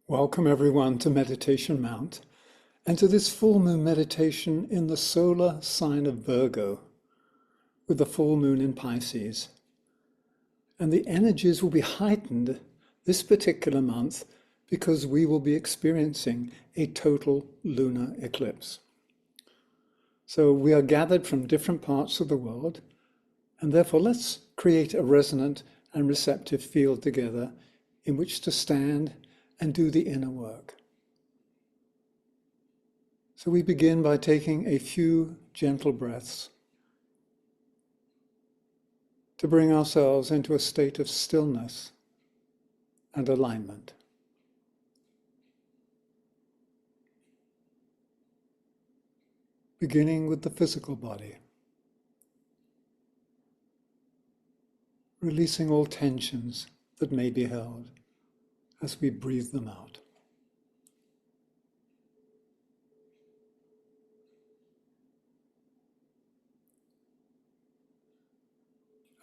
Welcome everyone to Meditation Mount and to this full moon meditation in the solar sign of Virgo with the full moon in Pisces. And the energies will be heightened this particular month because we will be experiencing a total lunar eclipse. So we are gathered from different parts of the world, and therefore let's create a resonant and receptive field together in which to stand and do the inner work. So we begin by taking a few gentle breaths to bring ourselves into a state of stillness and alignment. Beginning with the physical body, releasing all tensions that may be held as we breathe them out.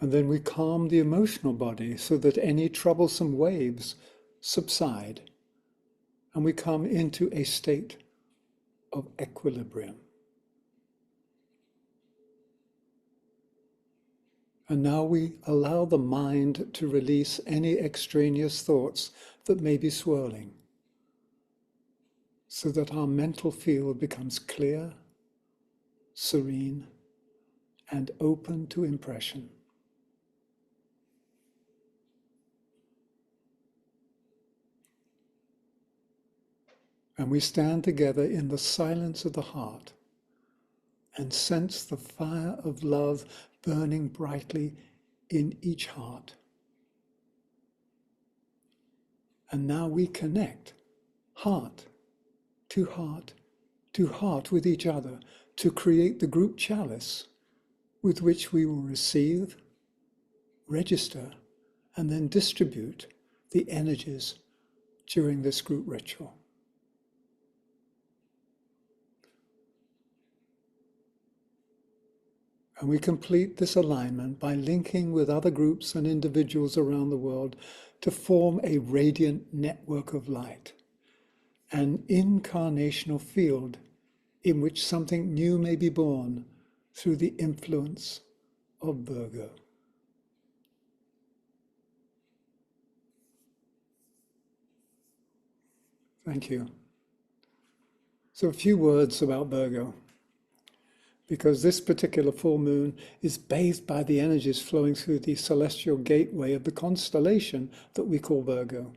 And then we calm the emotional body so that any troublesome waves subside and we come into a state of equilibrium. And now we allow the mind to release any extraneous thoughts that may be swirling, so that our mental field becomes clear, serene, and open to impression. And we stand together in the silence of the heart and sense the fire of love burning brightly in each heart. And now we connect heart to heart to heart with each other to create the group chalice with which we will receive, register, and then distribute the energies during this group ritual. And we complete this alignment by linking with other groups and individuals around the world to form a radiant network of light, an incarnational field in which something new may be born through the influence of Virgo. Thank you. So a few words about Virgo, because this particular full moon is bathed by the energies flowing through the celestial gateway of the constellation that we call Virgo.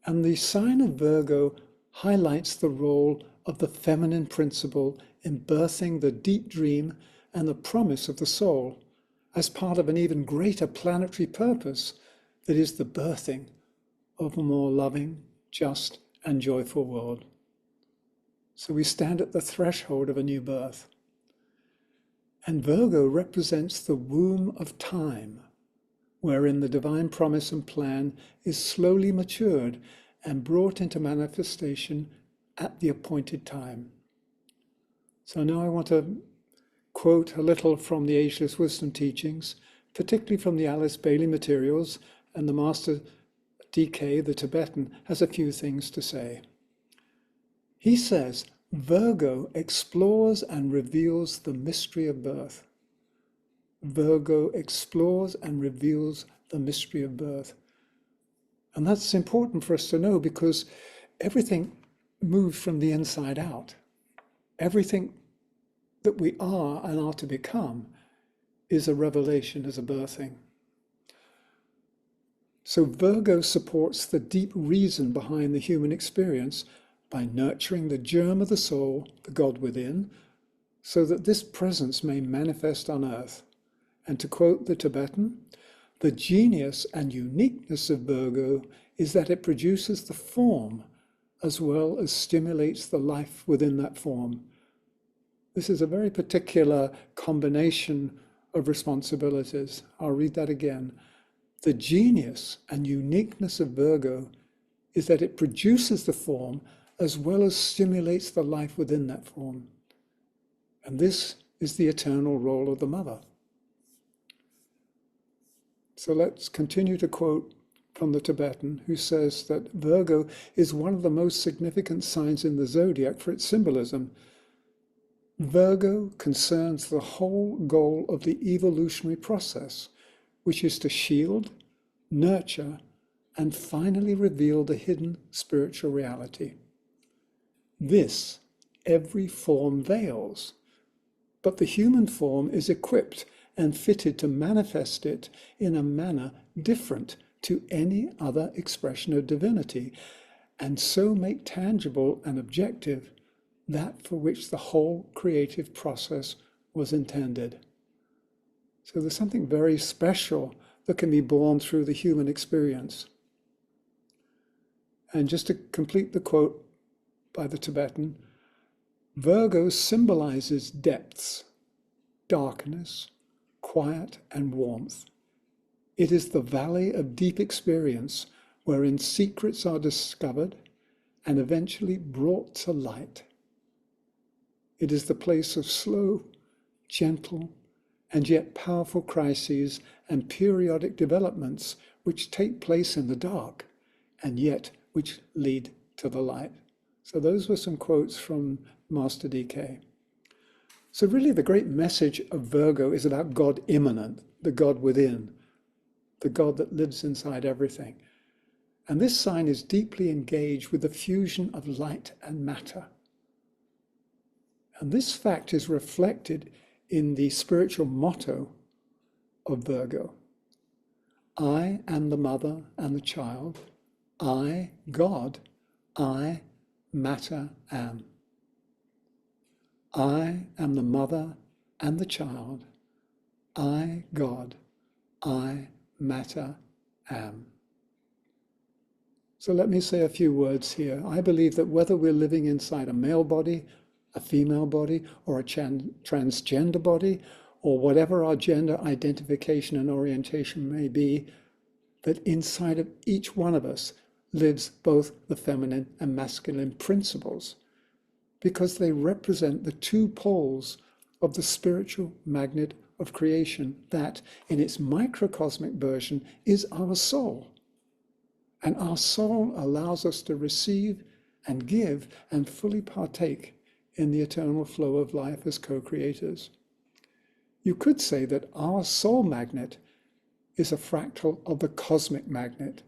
And the sign of Virgo highlights the role of the feminine principle in birthing the deep dream and the promise of the soul as part of an even greater planetary purpose that is the birthing of a more loving, just, and joyful world. So we stand at the threshold of a new birth. And Virgo represents the womb of time, wherein the divine promise and plan is slowly matured and brought into manifestation at the appointed time. So now I want to quote a little from the Ageless Wisdom teachings, particularly from the Alice Bailey materials, and the Master DK, the Tibetan, has a few things to say. He says, Virgo explores and reveals the mystery of birth. Virgo explores and reveals the mystery of birth. And that's important for us to know because everything moves from the inside out. Everything that we are and are to become is a revelation, is a birthing. So Virgo supports the deep reason behind the human experience by nurturing the germ of the soul, the God within, so that this presence may manifest on earth. And to quote the Tibetan, the genius and uniqueness of Virgo is that it produces the form as well as stimulates the life within that form. This is a very particular combination of responsibilities. I'll read that again. The genius and uniqueness of Virgo is that it produces the form as well as stimulates the life within that form. And this is the eternal role of the mother. So let's continue to quote from the Tibetan, who says that Virgo is one of the most significant signs in the zodiac for its symbolism. Virgo concerns the whole goal of the evolutionary process, which is to shield, nurture, and finally reveal the hidden spiritual reality. This every form veils, but the human form is equipped and fitted to manifest it in a manner different to any other expression of divinity, and so make tangible and objective that for which the whole creative process was intended. So there's something very special that can be born through the human experience. And just to complete the quote by the Tibetan, Virgo symbolizes depths, darkness, quiet, and warmth. It is the valley of deep experience wherein secrets are discovered and eventually brought to light. It is the place of slow, gentle, and yet powerful crises and periodic developments which take place in the dark and yet which lead to the light. So those were some quotes from Master DK. So really the great message of Virgo is about God immanent, the God within, the God that lives inside everything. And this sign is deeply engaged with the fusion of light and matter. And this fact is reflected in the spiritual motto of Virgo. I am the mother and the child. I, God, I, matter, am. I am the mother and the child. I, God, I, matter, am. So let me say a few words here. I believe that whether we're living inside a male body, a female body, or a transgender body, or whatever our gender identification and orientation may be, that inside of each one of us lives both the feminine and masculine principles, because they represent the two poles of the spiritual magnet of creation that, in its microcosmic version, is our soul. And our soul allows us to receive and give and fully partake in the eternal flow of life as co-creators. You could say that our soul magnet is a fractal of the cosmic magnet.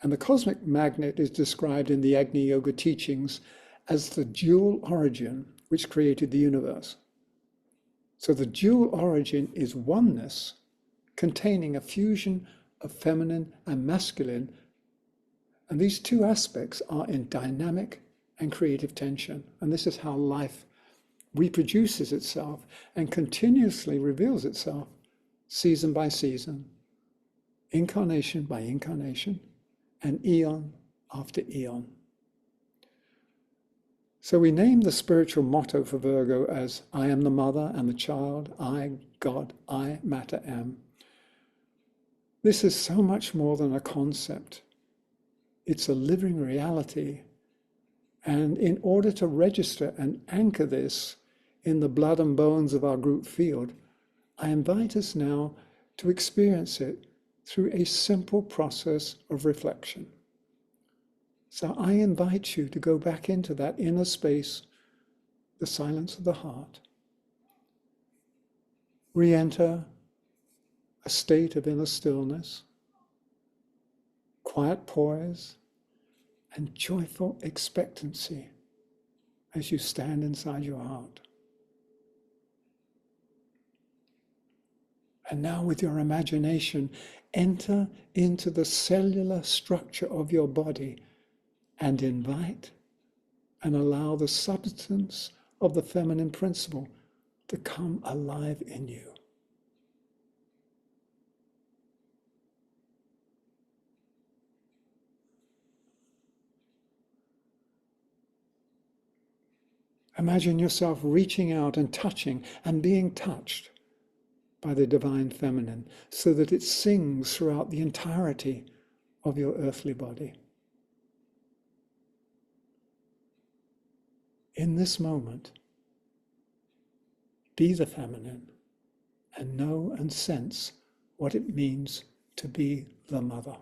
And the cosmic magnet is described in the Agni Yoga teachings as the dual origin which created the universe. So the dual origin is oneness, containing a fusion of feminine and masculine, and these two aspects are in dynamic and creative tension. And this is how life reproduces itself and continuously reveals itself season by season, incarnation by incarnation, and eon after eon. So we name the spiritual motto for Virgo as I am the mother and the child, I, God, I, matter, am. This is so much more than a concept. It's a living reality. And in order to register and anchor this in the blood and bones of our group field, I invite us now to experience it through a simple process of reflection. So I invite you to go back into that inner space, the silence of the heart. Re-enter a state of inner stillness, quiet poise, and joyful expectancy as you stand inside your heart. And now with your imagination, enter into the cellular structure of your body and invite and allow the substance of the feminine principle to come alive in you. Imagine yourself reaching out and touching and being touched by the divine feminine so that it sings throughout the entirety of your earthly body. In this moment, be the feminine and know and sense what it means to be the mother.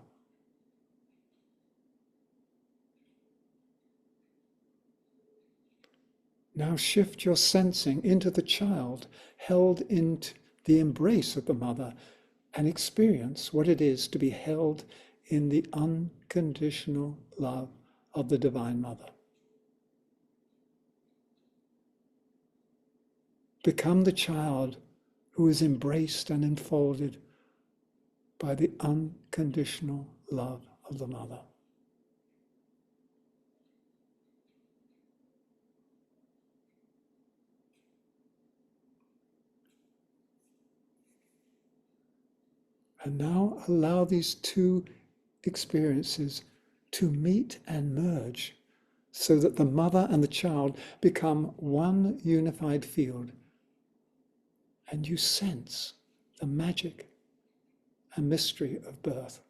Now shift your sensing into the child held in the embrace of the mother and experience what it is to be held in the unconditional love of the Divine Mother. Become the child who is embraced and enfolded by the unconditional love of the Mother. And now allow these two experiences to meet and merge so that the mother and the child become one unified field. And you sense the magic and mystery of birth.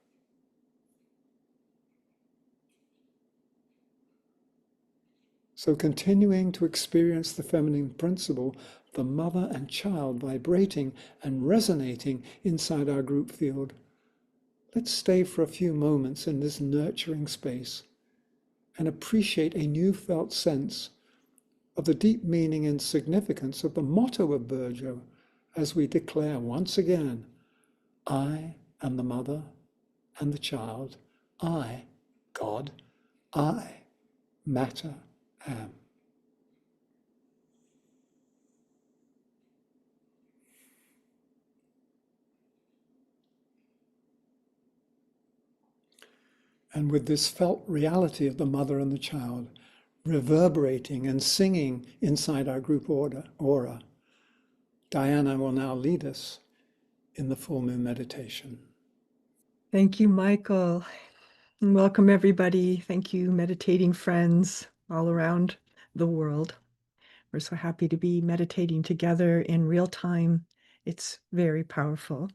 So continuing to experience the feminine principle, the mother and child vibrating and resonating inside our group field, let's stay for a few moments in this nurturing space and appreciate a new felt sense of the deep meaning and significance of the motto of Virgo as we declare once again, I am the mother and the child. I, God, I, matter, am. And with this felt reality of the mother and the child reverberating and singing inside our group aura, Diana will now lead us in the full moon meditation. Thank you, Michael. And welcome, everybody. Thank you, meditating friends all around the world. We're so happy to be meditating together in real time. It's very powerful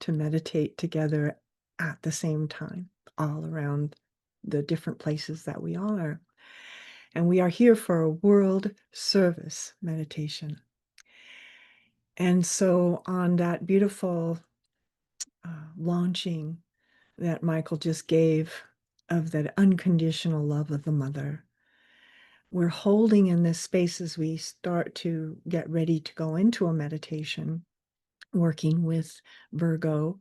to meditate together at the same time, all around the different places that we are. And we are here for a world service meditation. And so on that beautiful launching that Michael just gave of that unconditional love of the mother, we're holding in this space as we start to get ready to go into a meditation, working with Virgo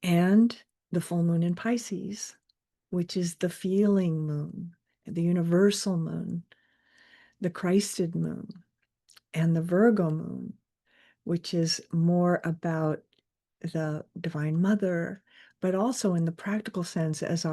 and the full moon in Pisces, which is the feeling moon, the universal moon, the Christed moon, and the Virgo moon, which is more about the Divine Mother, but also in the practical sense as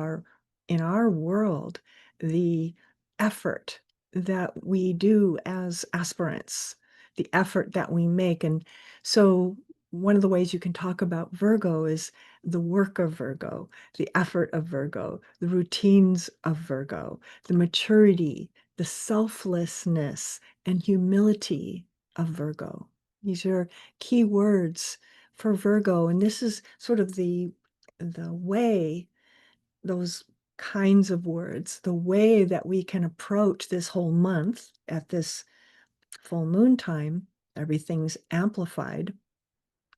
in our world, the effort that we do as aspirants, the effort that we make. And so one of the ways you can talk about Virgo is the work of Virgo, the effort of Virgo, the routines of Virgo, the maturity, the selflessness and humility of Virgo. These are key words for Virgo, and this is sort of the way, those kinds of words, the way that we can approach this whole month at this full moon time. Everything's amplified,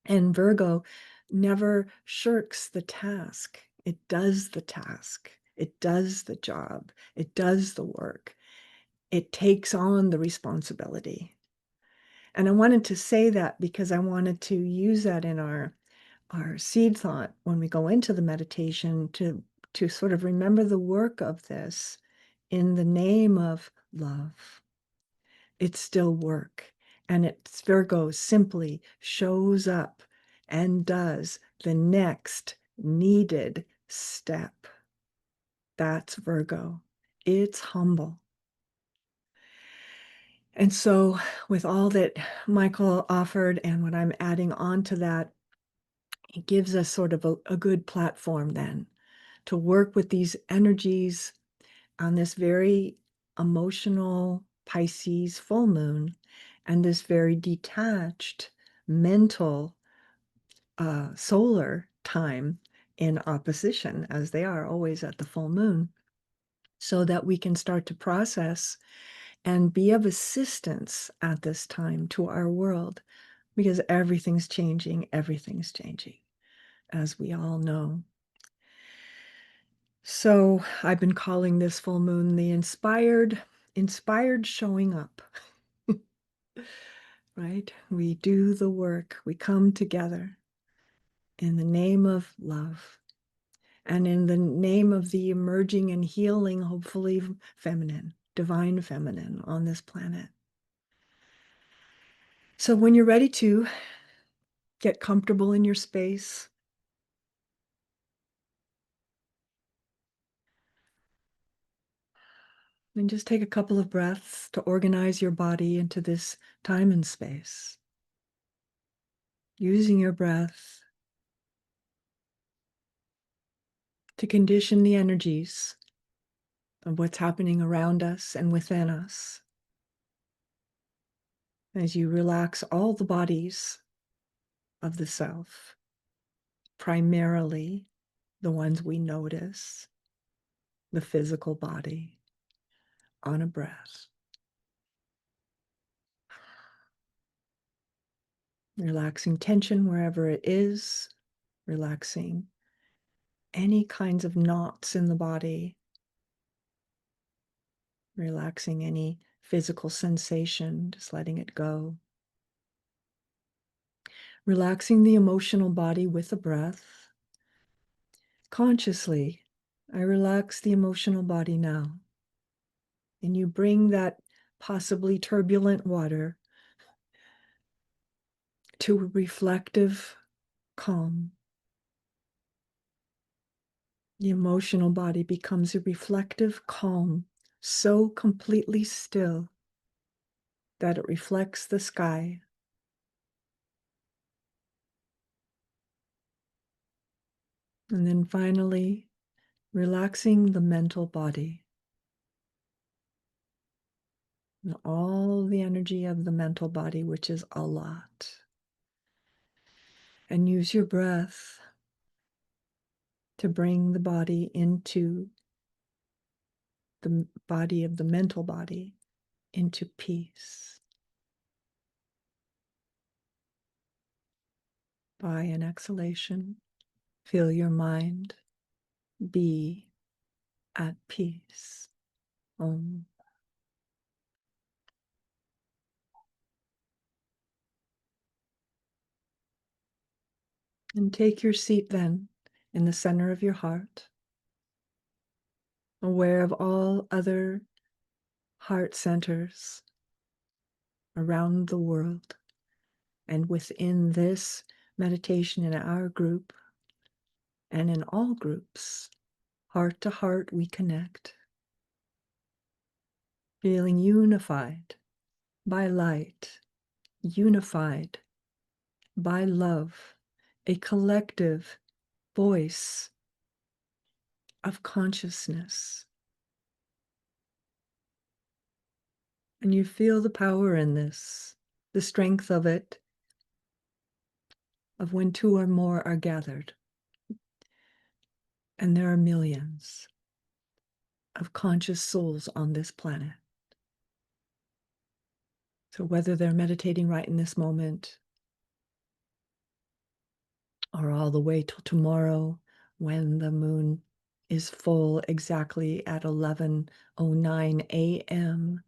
and Virgo never shirks the task. It does the task. It does the job. It does the work. It takes on the responsibility. And I wanted to say that because I wanted to use that in our seed thought when we go into the meditation to sort of remember the work of this in the name of love. It's still work. And it's Virgo simply shows up and does the next needed step. That's Virgo. It's humble. And so with all that Michael offered and what I'm adding on to that, it gives us sort of a good platform then to work with these energies on this very emotional Pisces full moon and this very detached mental solar time in opposition, as they are always at the full moon, so that we can start to process and be of assistance at this time to our world, because everything's changing, as we all know. So I've been calling this full moon the inspired showing up. right? We do the work, we come together in the name of love and in the name of the emerging and healing, hopefully feminine, divine feminine on this planet. So when you're ready to get comfortable in your space, then just take a couple of breaths to organize your body into this time and space. Using your breath to condition the energies of what's happening around us and within us. As you relax all the bodies of the self, primarily the ones we notice, the physical body, on a breath. Relaxing tension wherever it is, relaxing any kinds of knots in the body, relaxing any physical sensation, just letting it go. Relaxing the emotional body with a breath. Consciously, I relax the emotional body now. And you bring that possibly turbulent water to a reflective calm. The emotional body becomes a reflective calm, so completely still that it reflects the sky. And then finally, relaxing the mental body. And all the energy of the mental body, which is a lot. And use your breath to bring the body into the body of the mental body into peace. By an exhalation, feel your mind be at peace. Om. And take your seat then in the center of your heart, aware of all other heart centers around the world. And within this meditation in our group and in all groups, heart to heart we connect, feeling unified by light, unified by love, a collective voice of consciousness. And you feel the power in this, the strength of it, of when two or more are gathered. And there are millions of conscious souls on this planet. So whether they're meditating right in this moment or all the way till tomorrow when the moon is full exactly at 11:09 a.m.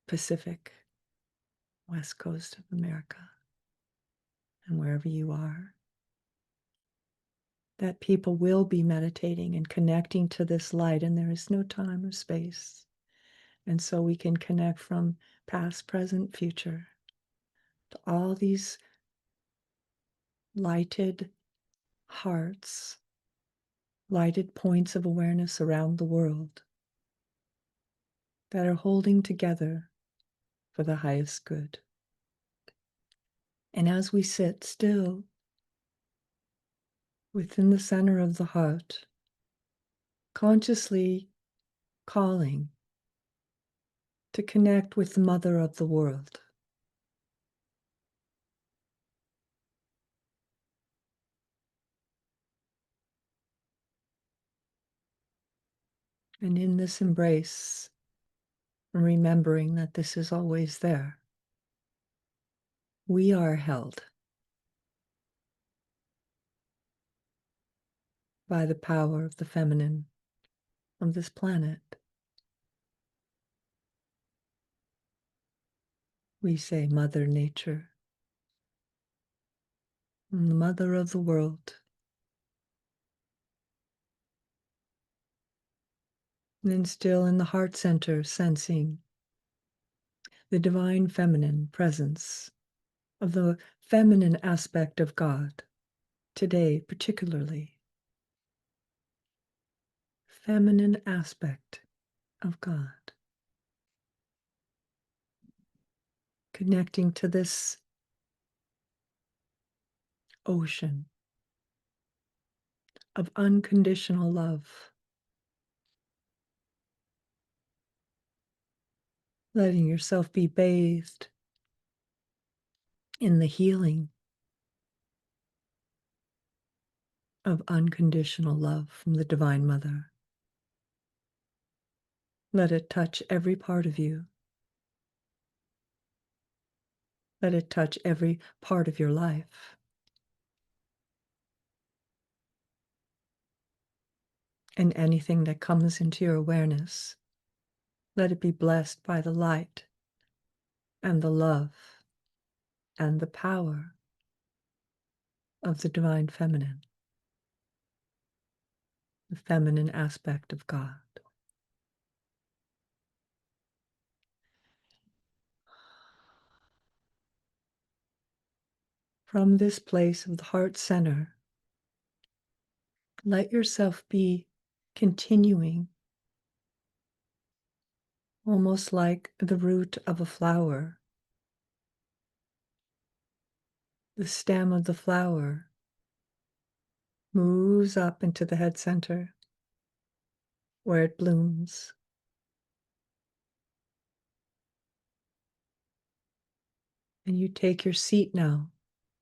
Pacific, West Coast of America, and wherever you are, that people will be meditating and connecting to this light, and there is no time or space. And so we can connect from past, present, future to all these lighted hearts, lighted points of awareness around the world that are holding together for the highest good. And as we sit still within the center of the heart, consciously calling to connect with the mother of the world. And in this embrace, remembering that this is always there, we are held by the power of the feminine of this planet. We say Mother Nature, the mother of the world. And then still in the heart center, sensing the divine feminine presence of the feminine aspect of God, today particularly. Feminine aspect of God. Connecting to this ocean of unconditional love. Letting yourself be bathed in the healing of unconditional love from the Divine Mother. Let it touch every part of you. Let it touch every part of your life. And anything that comes into your awareness, let it be blessed by the light and the love and the power of the Divine Feminine, the feminine aspect of God. From this place of the heart center, let yourself be continuing, almost like the root of a flower. The stem of the flower moves up into the head center where it blooms. And you take your seat now,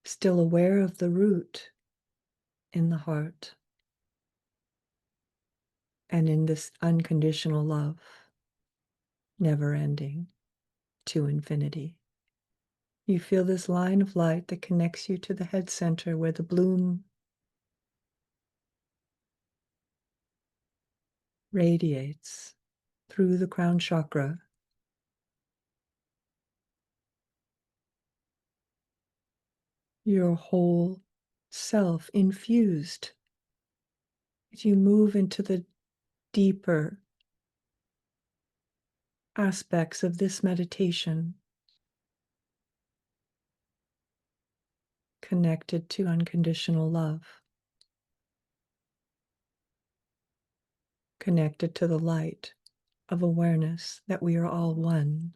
still aware of the root in the heart and in this unconditional love, never ending to infinity. You feel this line of light that connects you to the head center where the bloom radiates through the crown chakra. Your whole self infused as you move into the deeper aspects of this meditation, connected to unconditional love, connected to the light of awareness that we are all one,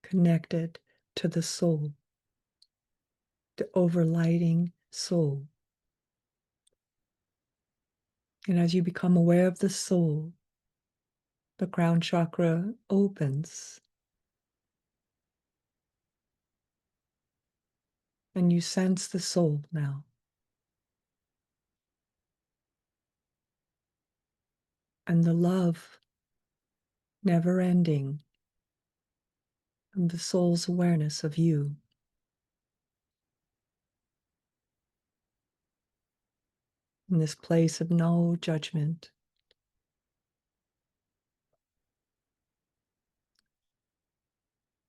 connected to the soul, the overlighting soul. And as you become aware of the soul, the crown chakra opens and you sense the soul now. And the love never ending of the soul's awareness of you. In this place of no judgment.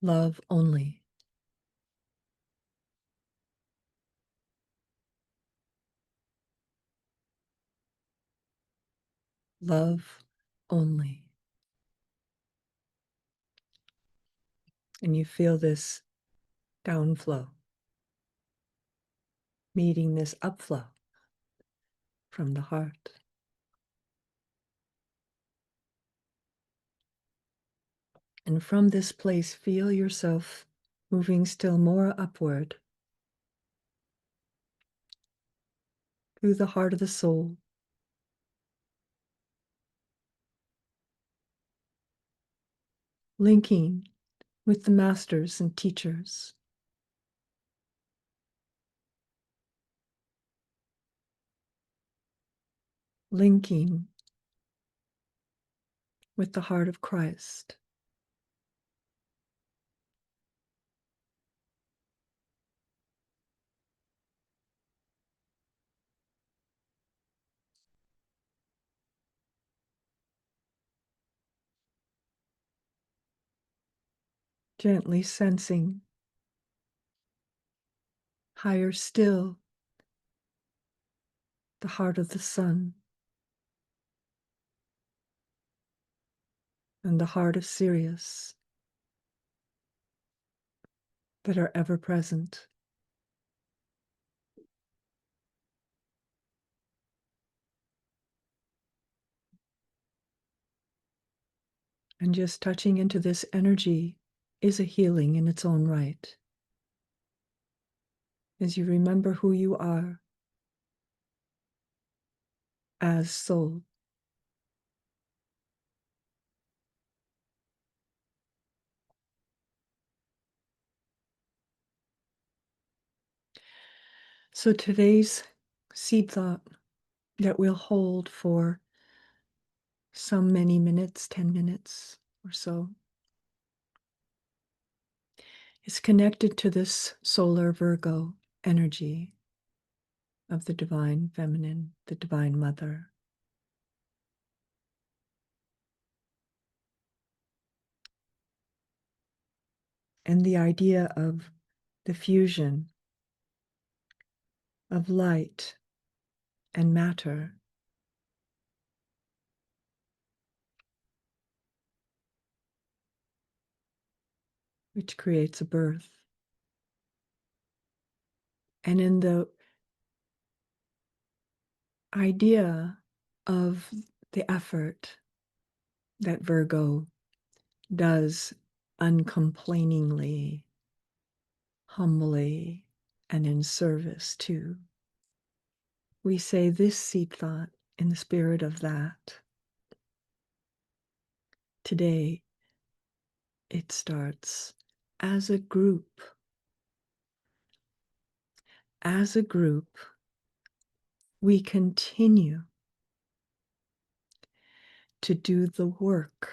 Love only. Love only. And you feel this downflow, meeting this upflow from the heart. And from this place, feel yourself moving still more upward through the heart of the soul, linking with the masters and teachers, linking with the heart of Christ. Gently sensing, higher still, the heart of the sun and the heart of Sirius that are ever present. And just touching into this energy is a healing in its own right. As you remember who you are as soul. So today's seed thought that we'll hold for some many minutes, 10 minutes or so, is connected to this solar Virgo energy of the divine feminine, the divine mother. And the idea of the fusion of light and matter, which creates a birth. And in the idea of the effort that Virgo does uncomplainingly, humbly, and in service to, we say this seed thought in the spirit of that. Today, it starts as a group. As a group, we continue to do the work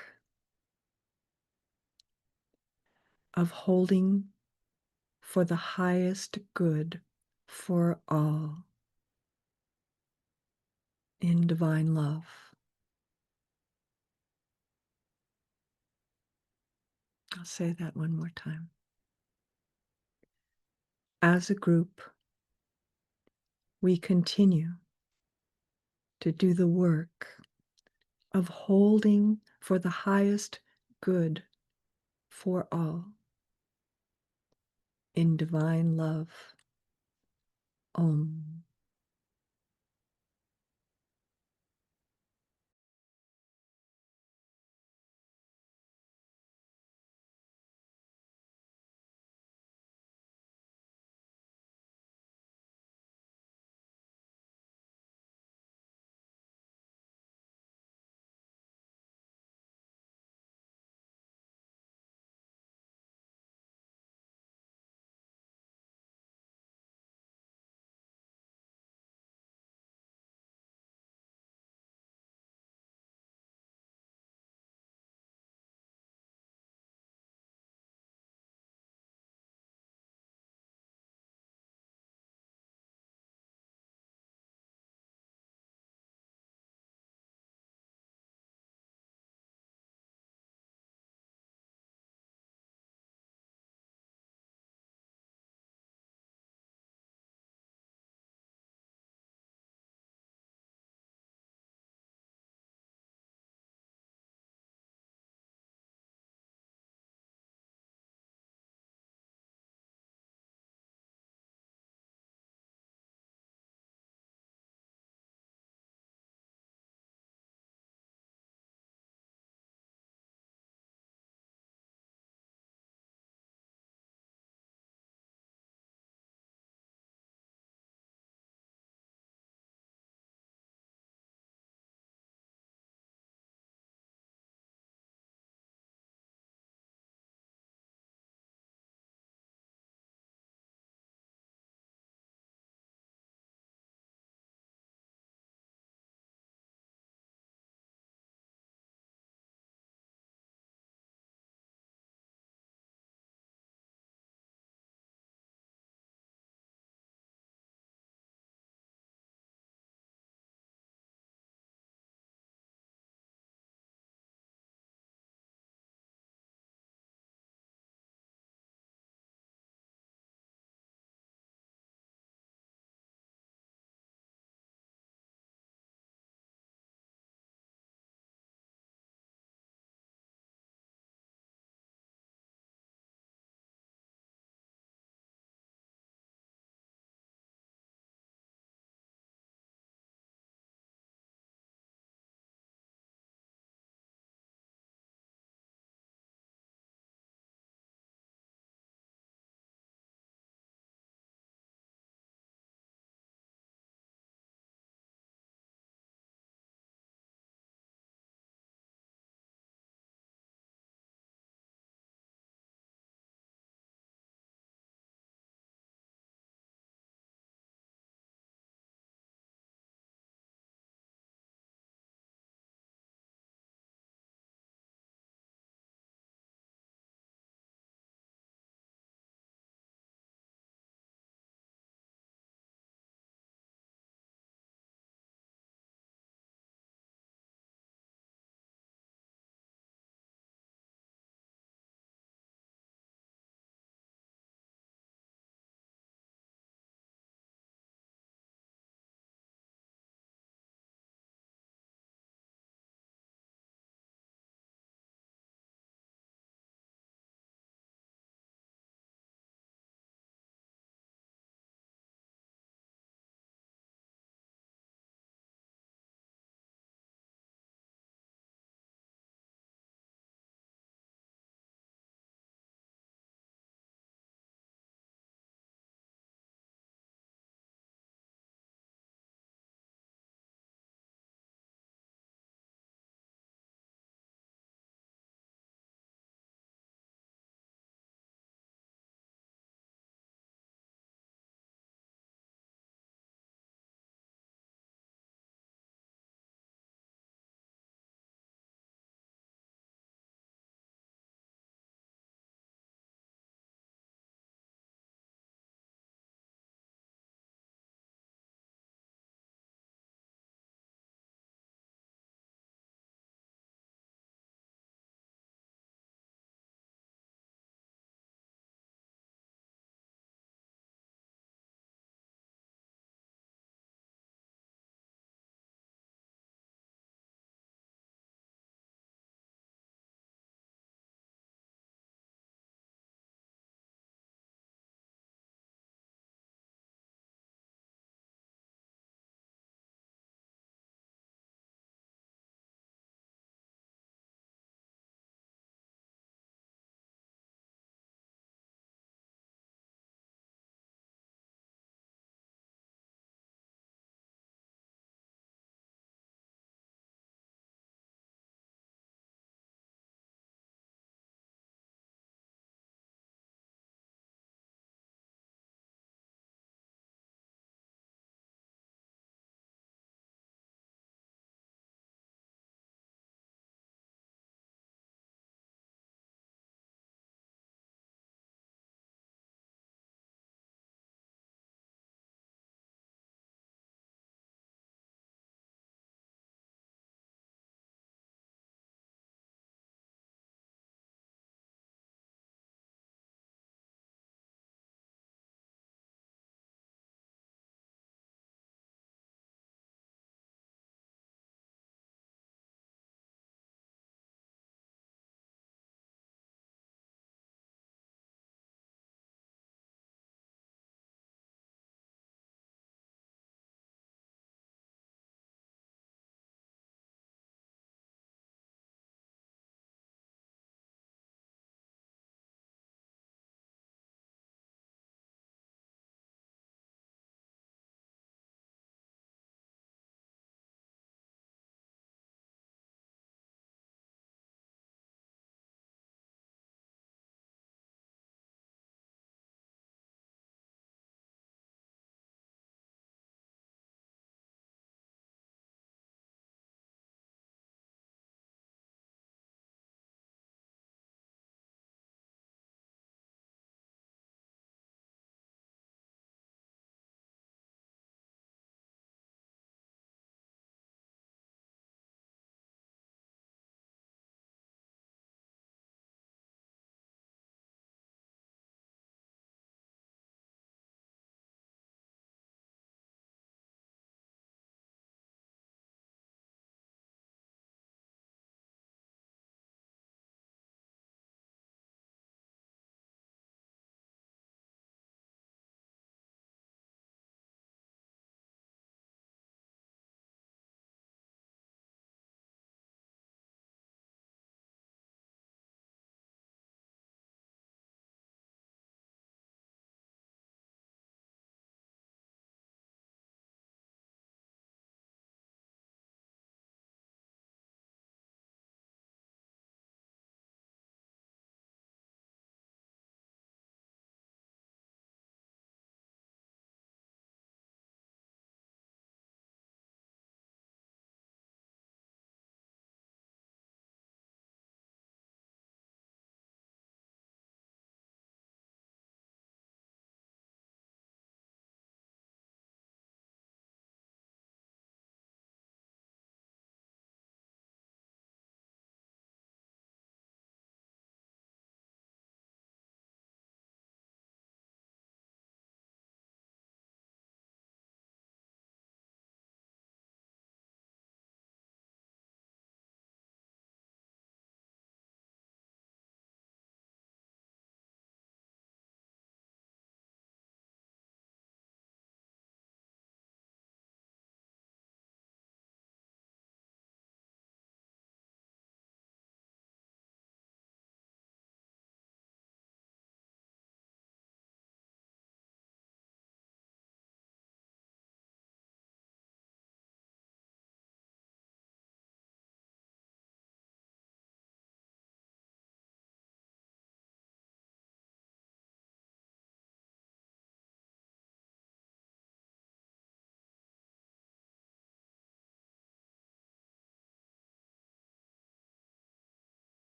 of holding for the highest good for all in divine love. I'll say that one more time. As a group, we continue to do the work of holding for the highest good for all in divine love. Om.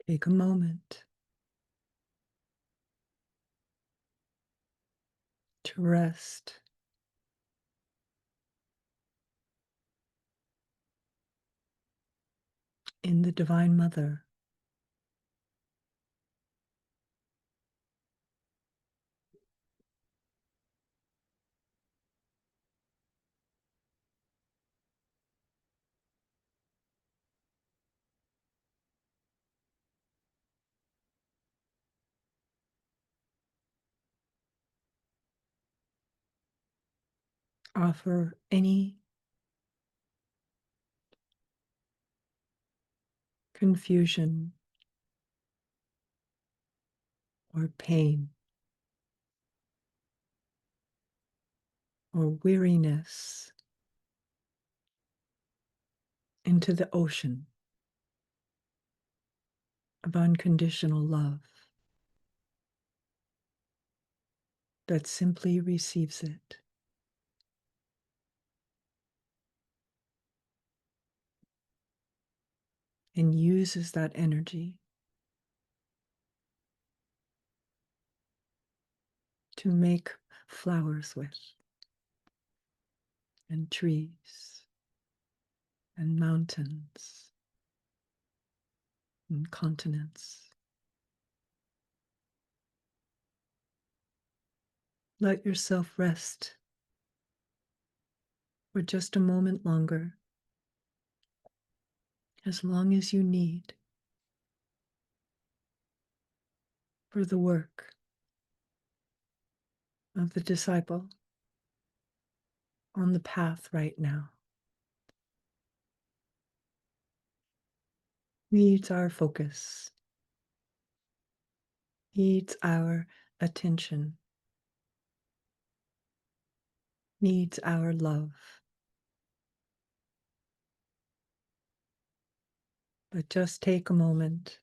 Take a moment to rest in the Divine Mother. Offer any confusion or pain or weariness into the ocean of unconditional love that simply receives it and uses that energy to make flowers with, and trees, and mountains, and continents. Let yourself rest for just a moment longer, as long as you need for the work of the disciple on the path right now. Needs our focus, needs our attention, needs our love. But just take a moment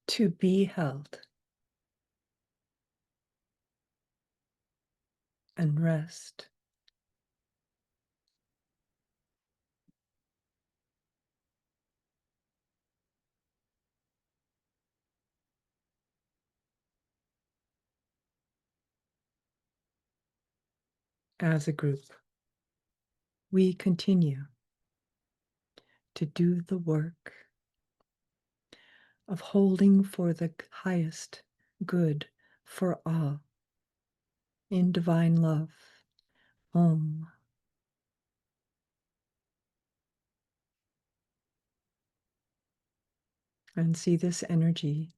to be held and rest. As a group, we continue to do the work of holding for the highest good for all in divine love. Om. And see this energy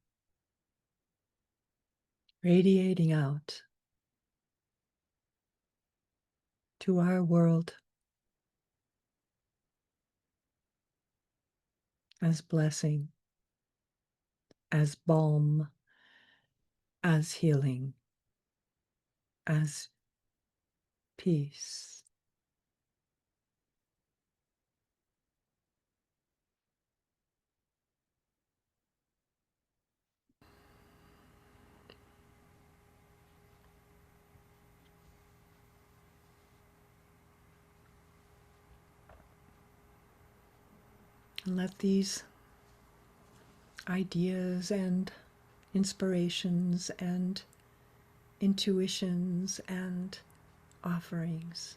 radiating out to our world as blessing, as balm, as healing, as peace. And let these ideas and inspirations and intuitions and offerings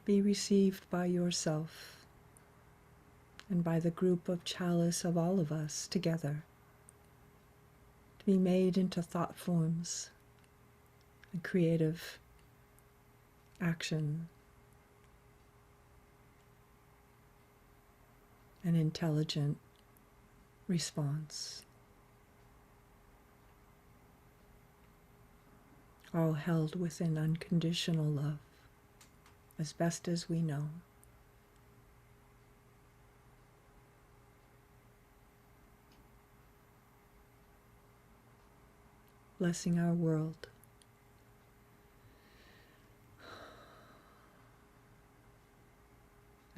be received by yourself and by the group of chalice of all of us together, to be made into thought forms and creative action and intelligent response, all held within unconditional love as best as we know. Blessing our world.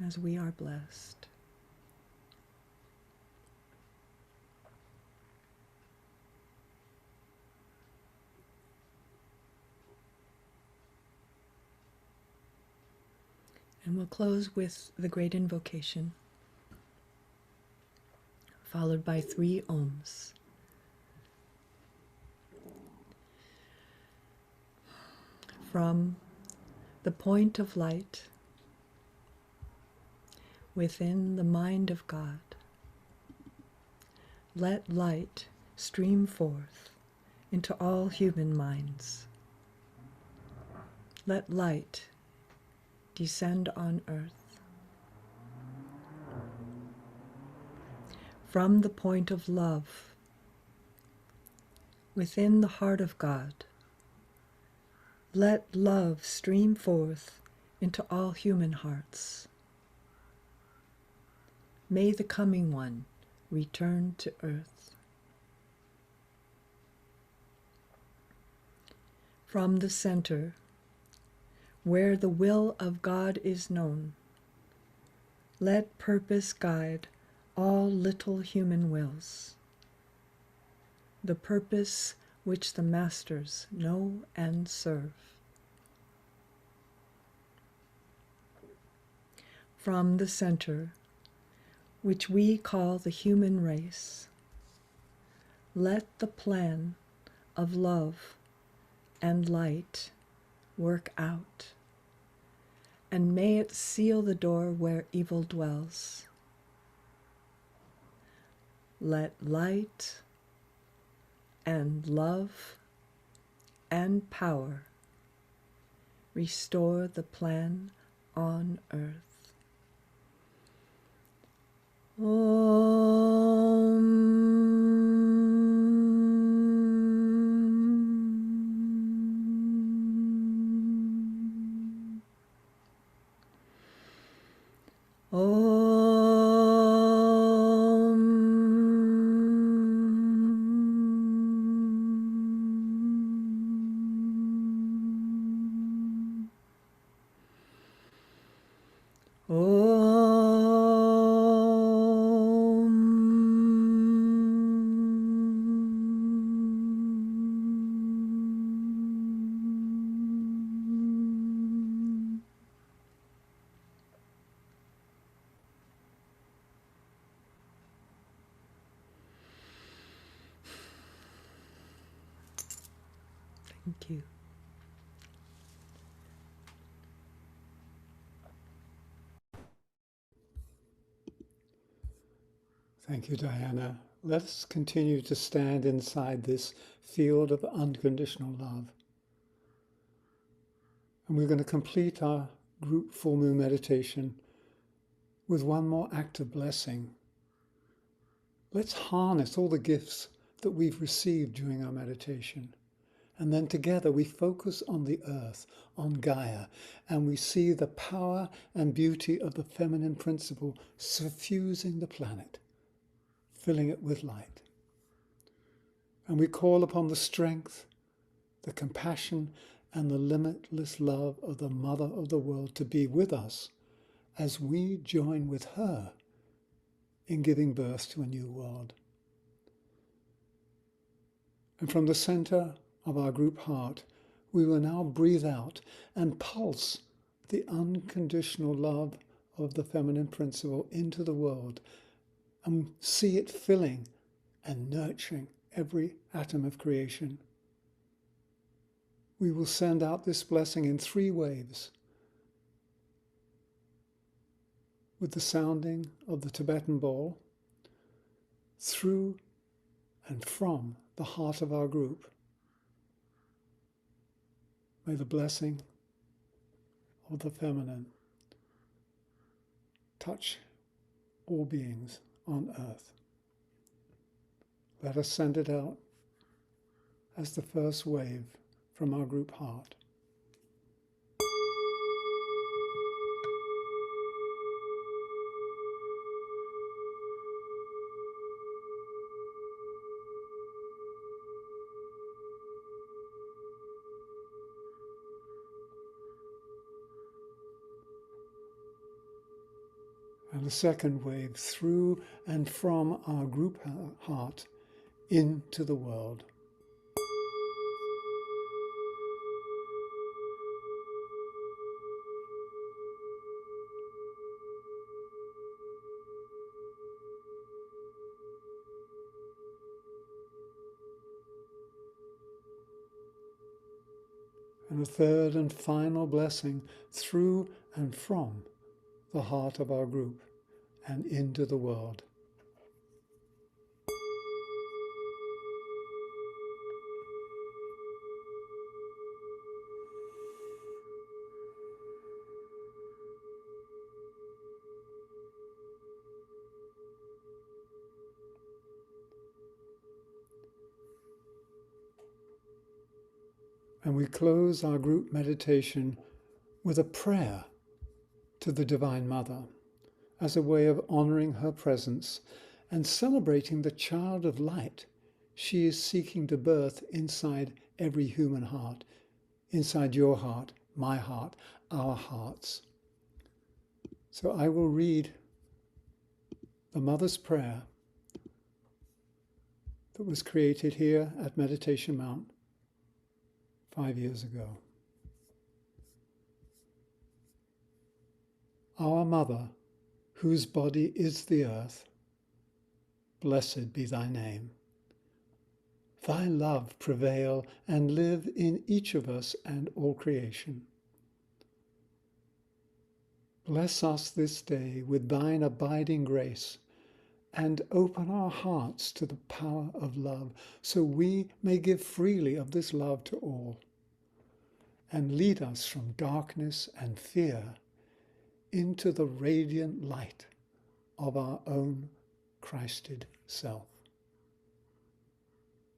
As we are blessed. And we'll close with the great invocation. followed by 3 ohms. From the point of light within the mind of God, let light stream forth into all human minds. Let light descend on earth. From the point of love within the heart of God, let love stream forth into all human hearts. May the coming one return to earth. From the center, where the will of God is known, let purpose guide all little human wills, the purpose which the masters know and serve. From the center, which we call the human race, let the plan of love and light work out, and may it seal the door where evil dwells. Let light and love and power restore the plan on earth. Thank you. Thank you, Diana. Let us continue to stand inside this field of unconditional love. And we're going to complete our group full moon meditation with one more act of blessing. Let's harness all the gifts that we've received during our meditation. And then together we focus on the earth, on Gaia, and we see the power and beauty of the feminine principle suffusing the planet, filling it with light. And we call upon the strength, the compassion, and the limitless love of the Mother of the world to be with us as we join with her in giving birth to a new world. And from the center of our group heart, we will now breathe out and pulse the unconditional love of the feminine principle into the world and see it filling and nurturing every atom of creation. We will send out this blessing in 3 waves, with the sounding of the Tibetan bell, through and from the heart of our group. May the blessing of the feminine touch all beings on earth. Let us send it out as the first wave from our group heart. And the second wave through and from our group heart into the world. And a third and final blessing through and from the heart of our group and into the world. And we close our group meditation with a prayer to the Divine Mother as a way of honoring her presence and celebrating the child of light she is seeking to birth inside every human heart, inside your heart, my heart, our hearts. So I will read the Mother's Prayer that was created here at Meditation Mount 5 years ago. Our Mother, whose body is the earth, blessed be thy name. Thy love prevail and live in each of us and all creation. Bless us this day with thine abiding grace, and open our hearts to the power of love, so we may give freely of this love to all, and lead us from darkness and fear into the radiant light of our own Christed self.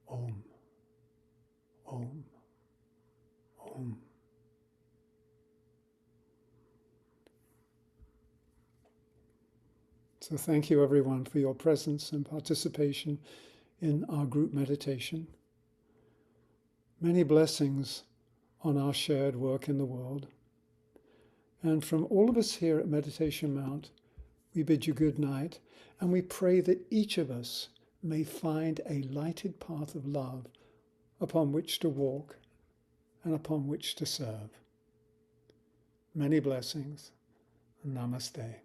Om, Om, Om. So thank you everyone for your presence and participation in our group meditation. Many blessings on our shared work in the world. And from all of us here at Meditation Mount, we bid you good night, and we pray that each of us may find a lighted path of love upon which to walk and upon which to serve. Many blessings. Namaste.